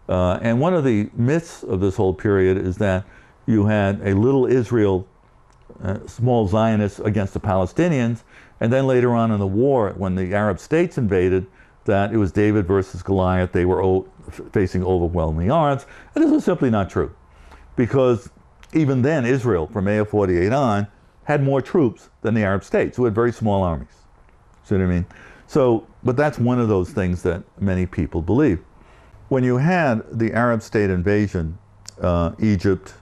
And one of the myths of this whole period is that you had a little Israel, small Zionists against the Palestinians, and then later on in the war, when the Arab states invaded, that it was David versus Goliath. They were facing overwhelming odds. And this was simply not true. Because even then, Israel, from May of 48 on, had more troops than the Arab states, who had very small armies. See what I mean? So, but that's one of those things that many people believe. When you had the Arab state invasion, Egypt,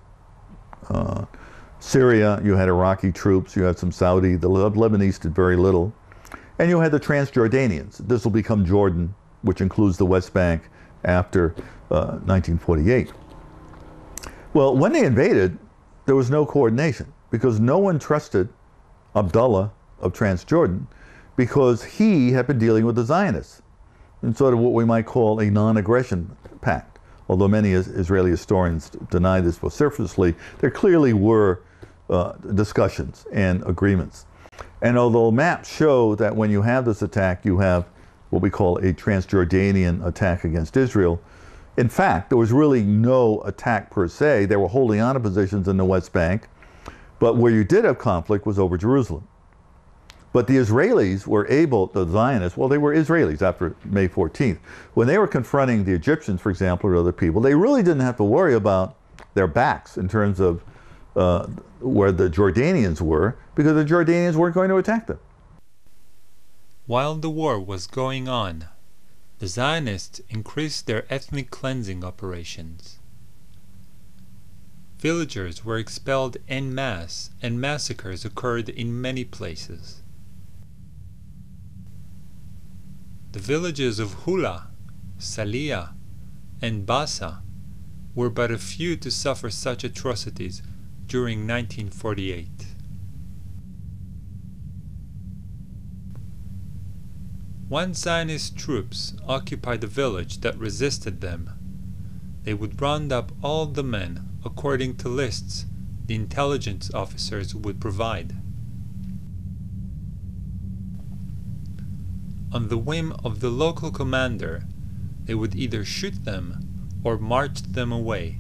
Syria, you had Iraqi troops, you had some Saudi, the Lebanese did very little. And you had the Transjordanians. This will become Jordan, which includes the West Bank after 1948. Well, when they invaded, there was no coordination because no one trusted Abdullah of Transjordan because he had been dealing with the Zionists in sort of what we might call a non-aggression pact. Although many Israeli historians deny this vociferously, there clearly were discussions and agreements. And although maps show that when you have this attack, you have what we call a Transjordanian attack against Israel, in fact, there was really no attack per se. They were holding on to positions in the West Bank, but where you did have conflict was over Jerusalem. But the Israelis were able, the Zionists, well, they were Israelis after May 14th. When they were confronting the Egyptians, for example, or other people, they really didn't have to worry about their backs in terms of where the Jordanians were, because the Jordanians weren't going to attack them. While the war was going on, the Zionists increased their ethnic cleansing operations. Villagers were expelled en masse, and massacres occurred in many places. The villages of Hula, Saliyah, and Bassa were but a few to suffer such atrocities during 1948. Once Zionist troops occupied a village that resisted them, they would round up all the men according to lists the intelligence officers would provide. On the whim of the local commander, they would either shoot them or march them away.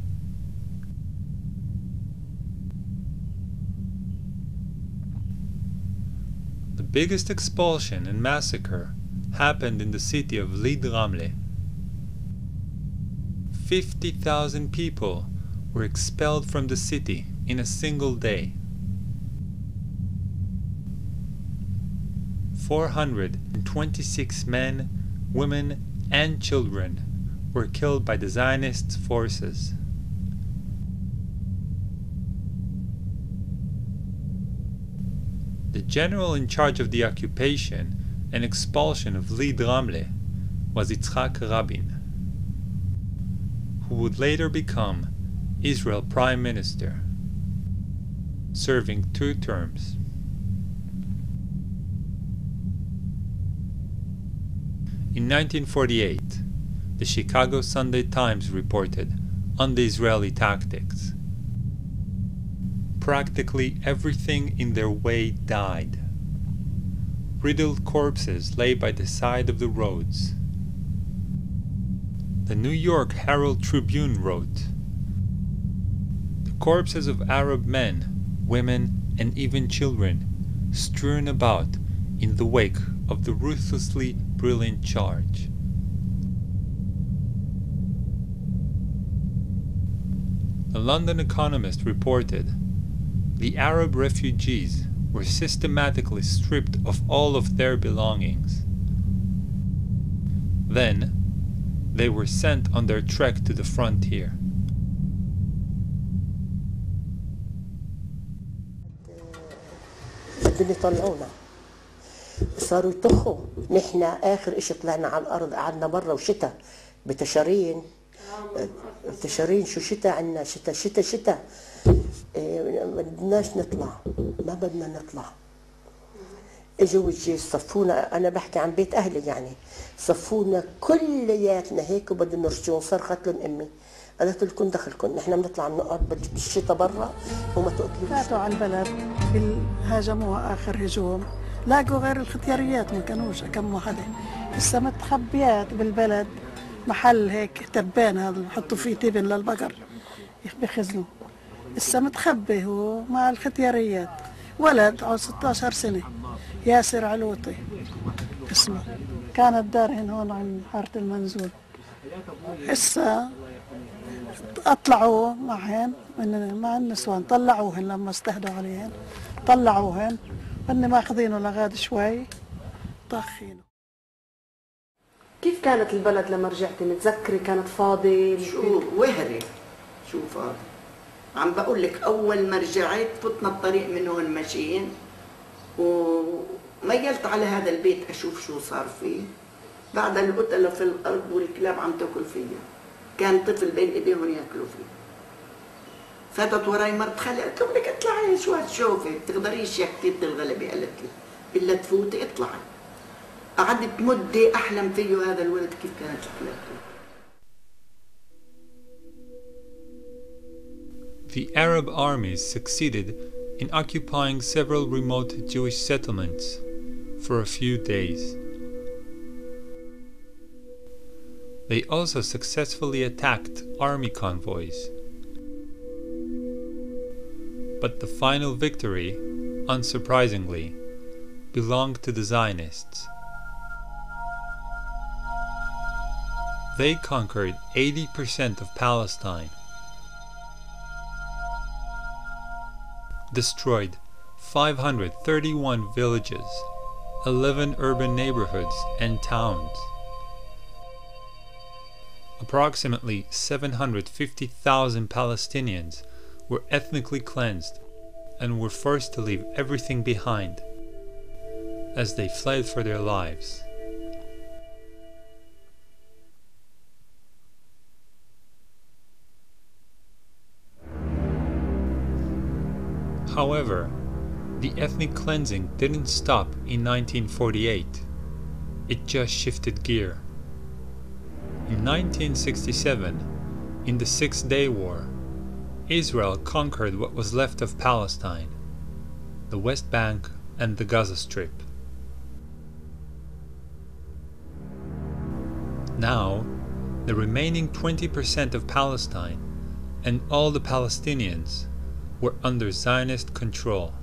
The biggest expulsion and massacre happened in the city of Lid Ramle. 50,000 people were expelled from the city in a single day. 426 men, women, and children were killed by the Zionist forces. The general in charge of the occupation and expulsion of Lid Ramle was Yitzhak Rabin, who would later become Israel Prime Minister, serving 2 terms. In 1948, the Chicago Sunday Times reported on the Israeli tactics. Practically everything in their way died. Riddled corpses lay by the side of the roads. The New York Herald Tribune wrote, "The corpses of Arab men, women, and even children strewn about in the wake of the ruthlessly brilliant charge." The London Economist reported, "The Arab refugees were systematically stripped of all of their belongings. Then, they were sent on their trek to the frontier." بدهم يطلعونا صاروا يطخوا. نحن آخر إشي طلعنا على الأرض قعدنا برا وشتاء بتشارين. تشارين شو شتاء عنا، شتاء ما بدناش نطلع، ما بدنا نطلع. اجوا الجيش صفونا، انا بحكي عن بيت اهلي يعني، صفونا كلياتنا هيك وبدهم نرجعون. صرخت لهم امي قالت لكم دخلكم، نحن بنطلع بنقعد بالشتاء برا وما تقتلوش. فاتوا على البلد هاجموها اخر هجوم، لاقوا غير الختياريات ما كانوش كم وحده، لسه متخبيات بالبلد محل هيك تبان هذا بحطوا فيه تبن للبقر بخزنه. لسه متخبي هو مع الختياريات. ولد عمره 16 سنة ياسر علوطي اسمه. كانت دارهن هون عند حارة المنزول. هسه اطلعوا معهن مع النسوان، طلعوهن لما استهدوا عليهن، طلعوهن هن ماخذينه لغاد شوي طاخينه. كيف كانت البلد لما رجعتي؟ متذكري كانت فاضي؟ شو وهري، شو فاضي. عم بقول لك اول ما رجعت فتنا الطريق من هون ماشيين، وميلت على هذا البيت اشوف شو صار فيه. بعد القتلة في الارض والكلاب عم تاكل فيه. كان طفل بين ايديهم ياكلوا فيه. فاتت وراي مرت خالي قالت له بدك اطلعي شو هتشوفي؟ بتقدريش يا كتيبة الغلبة قالت لي الا تفوتي اطلعي. قعدت مدة احلم فيه هذا الولد كيف كانت حالته. The Arab armies succeeded in occupying several remote Jewish settlements for a few days. They also successfully attacked army convoys. But the final victory, unsurprisingly, belonged to the Zionists. They conquered 80% of Palestine, destroyed 531 villages, 11 urban neighborhoods and towns. Approximately 750,000 Palestinians were ethnically cleansed and were forced to leave everything behind as they fled for their lives. However, the ethnic cleansing didn't stop in 1948. It just shifted gear. In 1967, in the Six-Day War, Israel conquered what was left of Palestine, the West Bank and the Gaza Strip. Now, the remaining 20% of Palestine and all the Palestinians were under Zionist control.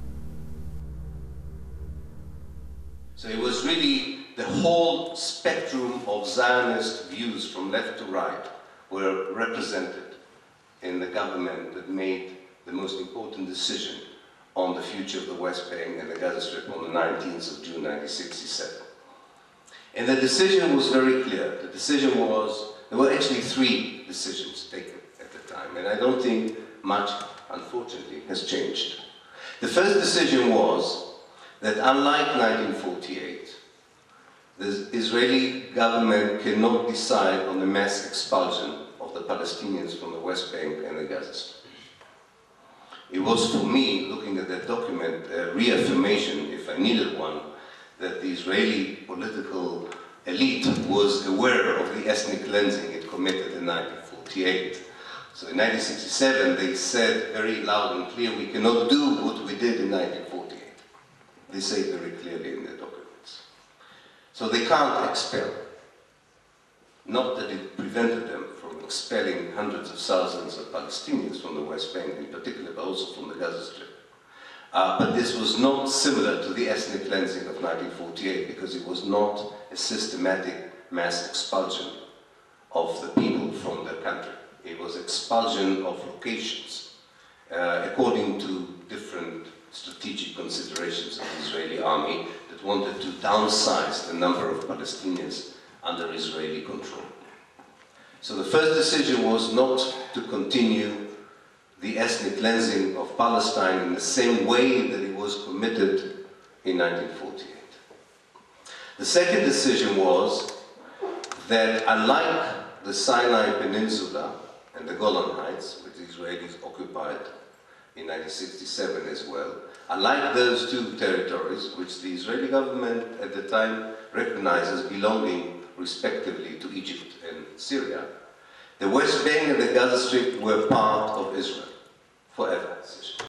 So it was really the whole spectrum of Zionist views from left to right were represented in the government that made the most important decision on the future of the West Bank and the Gaza Strip on the 19th of June 1967. And the decision was very clear. The decision was, there were actually three decisions taken at the time, and I don't think much, unfortunately, has changed. The first decision was that unlike 1948, the Israeli government cannot decide on the mass expulsion of the Palestinians from the West Bank and the Gaza Strip. It was for me, looking at that document, a reaffirmation, if I needed one, that the Israeli political elite was aware of the ethnic cleansing it committed in 1948. So in 1967 they said very loud and clear, we cannot do what we did in 1948. They say it very clearly in their documents. So they can't expel. Not that it prevented them from expelling hundreds of thousands of Palestinians from the West Bank in particular, but also from the Gaza Strip. But this was not similar to the ethnic cleansing of 1948 because it was not a systematic mass expulsion of the people from their country. It was expulsion of locations according to different strategic considerations of the Israeli army that wanted to downsize the number of Palestinians under Israeli control. So the first decision was not to continue the ethnic cleansing of Palestine in the same way that it was committed in 1948. The second decision was that unlike the Sinai Peninsula and the Golan Heights, which the Israelis occupied in 1967 as well, unlike those two territories, which the Israeli government at the time recognized as belonging respectively to Egypt and Syria, the West Bank and the Gaza Strip were part of Israel forever.